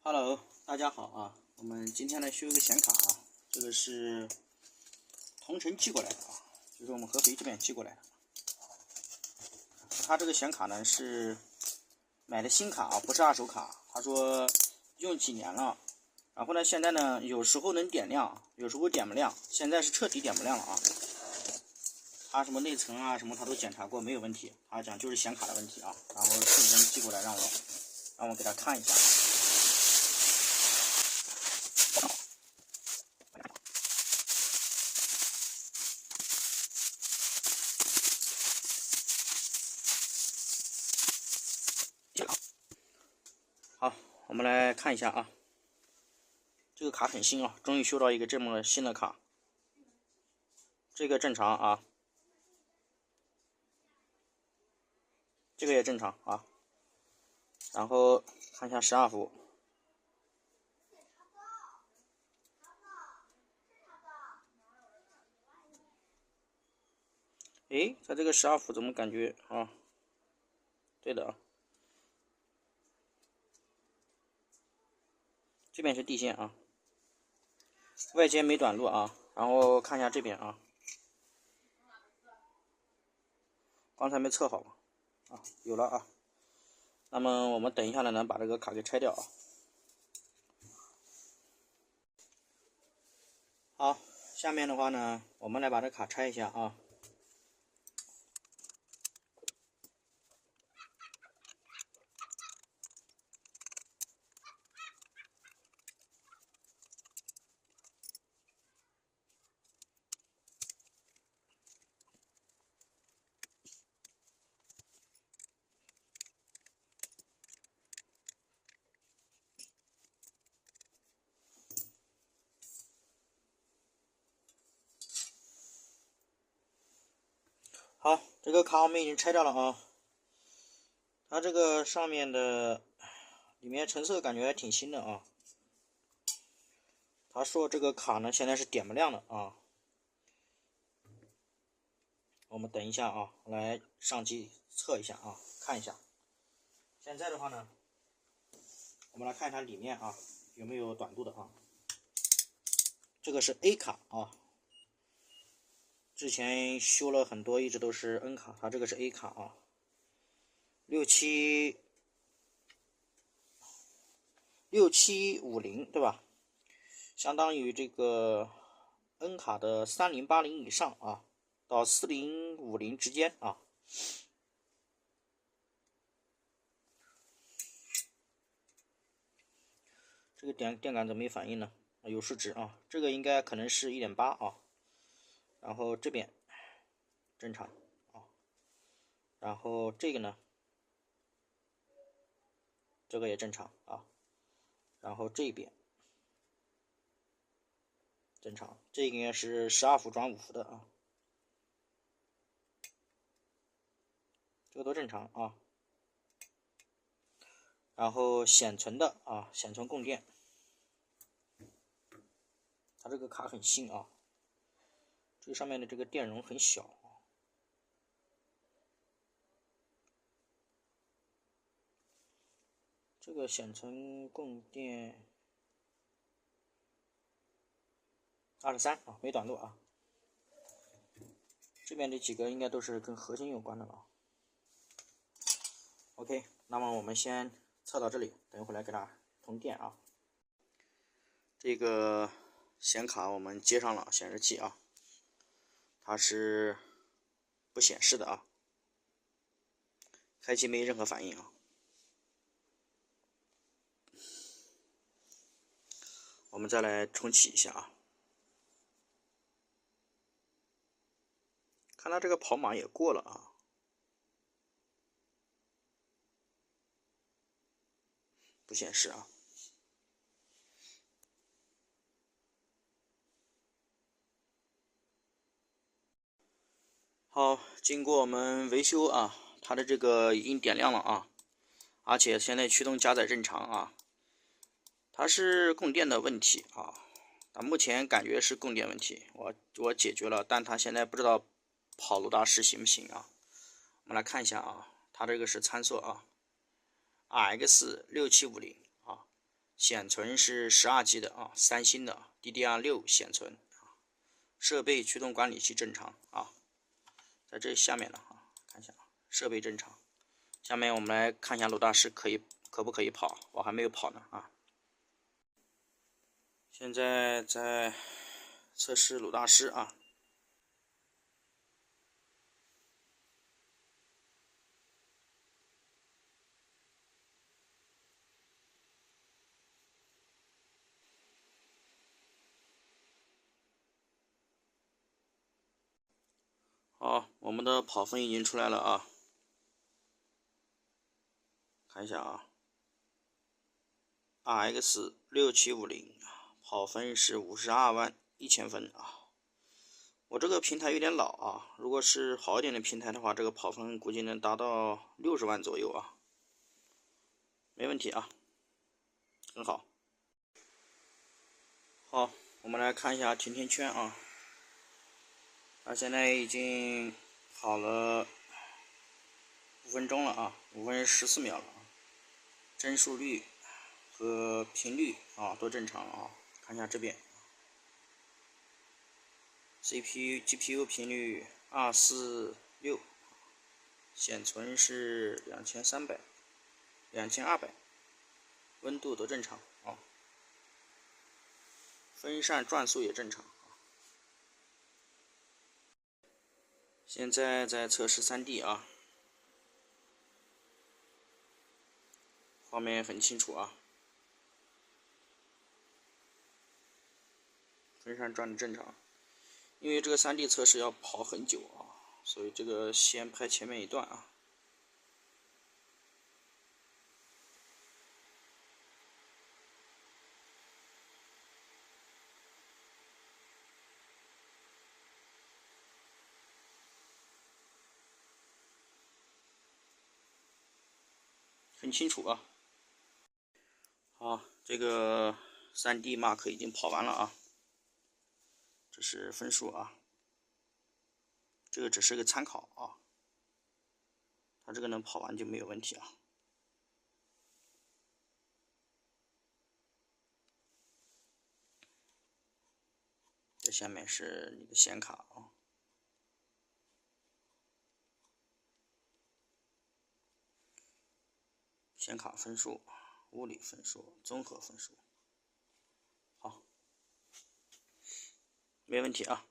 Hello，大家好啊！我们今天来修一个显卡啊，这个是同城寄过来的啊，就是我们合肥这边寄过来的。它这个显卡呢是买的新卡啊，不是二手卡。他说用几年了，然后呢现在呢有时候能点亮，有时候点不亮，现在是彻底点不亮了啊。他什么内存啊什么他都检查过，没有问题。他讲就是显卡的问题啊，然后顺丰寄过来让我给他看一下。好，我们来看一下啊，这个卡很新啊，终于修到一个这么新的卡，这个正常啊，这个也正常啊，然后看一下12伏，诶，它这个12伏怎么感觉啊？对的啊，这边是地线啊，外接没短路啊，然后看一下这边啊，刚才没测好啊，有了啊。那么我们等一下呢，能把这个卡给拆掉啊。好，下面的话呢，我们来把这卡拆一下啊。好，这个卡我们已经拆掉了啊。它这个上面的里面成色感觉还挺新的啊。他说这个卡呢现在是点不亮的啊。我们等一下啊，来上机测一下啊，看一下。现在的话呢，我们来看一下里面啊有没有短路的啊。这个是 A 卡啊，之前修了很多，一直都是 N 卡，它这个是 A 卡啊。6750对吧？相当于这个 N 卡的3080以上啊，到4050之间啊。这个电感怎么没反应呢？有数值啊，这个应该可能是1.8啊。然后这边正常啊，然后这个呢，这个也正常啊。然后这边正常，这个应该是12伏转5伏的啊，这个都正常啊。然后显存的啊，显存供电，它这个卡很新啊，这个上面的这个电容很小啊。这个显存供电23啊，没短路啊。这边这几个应该都是跟核心有关的啊。OK， 那么我们先测到这里，等一会儿来给它通电啊。这个显卡我们接上了显示器啊，它是不显示的啊，开机没任何反应啊。我们再来重启一下啊，看它这个跑码也过了啊。不显示啊。好，经过我们维修啊，它的这个已经点亮了啊，而且现在驱动加载正常啊。它是供电的问题啊，目前感觉是供电问题，我解决了，但它现在不知道跑鲁大师行不行啊？我们来看一下啊，它这个是参数啊，RX 6750啊，显存是12G 的啊，三星的 DDR6 显存，设备驱动管理器正常啊，在这下面呢啊，看一下设备正常。下面我们来看一下鲁大师可不可以跑，我还没有跑呢啊。现在在测试鲁大师啊。好，我们的跑分已经出来了啊，看一下啊 ，RX 6750跑分是521000分啊。我这个平台有点老啊，如果是好一点的平台的话，这个跑分估计能达到60万左右啊，没问题啊，很好。好，我们来看一下甜甜圈啊，它现在已经跑了5分钟了啊，5分14秒了啊，帧数率和频率啊都正常了啊，看一下这边 CPU、GPU 频率246，显存是2300、2200，温度都正常啊，分散转速也正常。现在在测试3D 啊，画面很清楚啊，分散转的正常。因为这个3D 测试要跑很久啊，所以这个先拍前面一段啊。很清楚啊。好，这个3D Mark 已经跑完了啊，这是分数啊，这个只是个参考啊，它这个能跑完就没有问题啊。这下面是你的显卡啊，显卡分数、物理分数、综合分数，好，没问题啊。